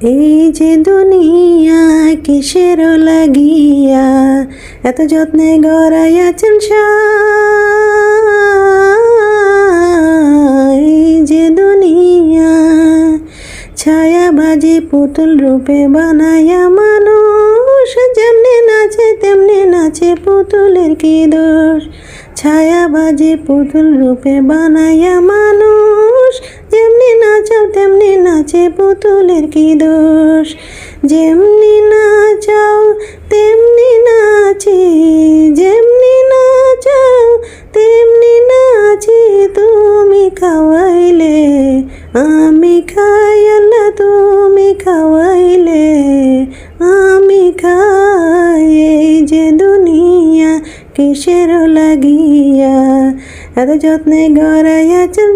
এই যে দুনিয়া কিসের লাগিয়া এত যত্নে গড়াইয়াছেন এই যে দুনিয়া ছায়া বাজে পুতুল রূপে বানায়া মানুষ যেমনি নাচে তেমনি নাচে পুতুলের কি দোষ ছায়া বাজে পুতুল রূপে বানায়া মানুষ যেমনি নাচাও তেমনি নাচে পুতুলের কি দোষ যেমনি নাচাও তেমনি নাচি যেমনি নাচাও তেমনি নাচি তুমি খাওয়াইলে আমি খাই আল্লাহ তুমি খাওয়াইলে আমি খাই এই যে দুনিয়া কিসের লাগিয়া এত যত্নে গড়াইয়াছেন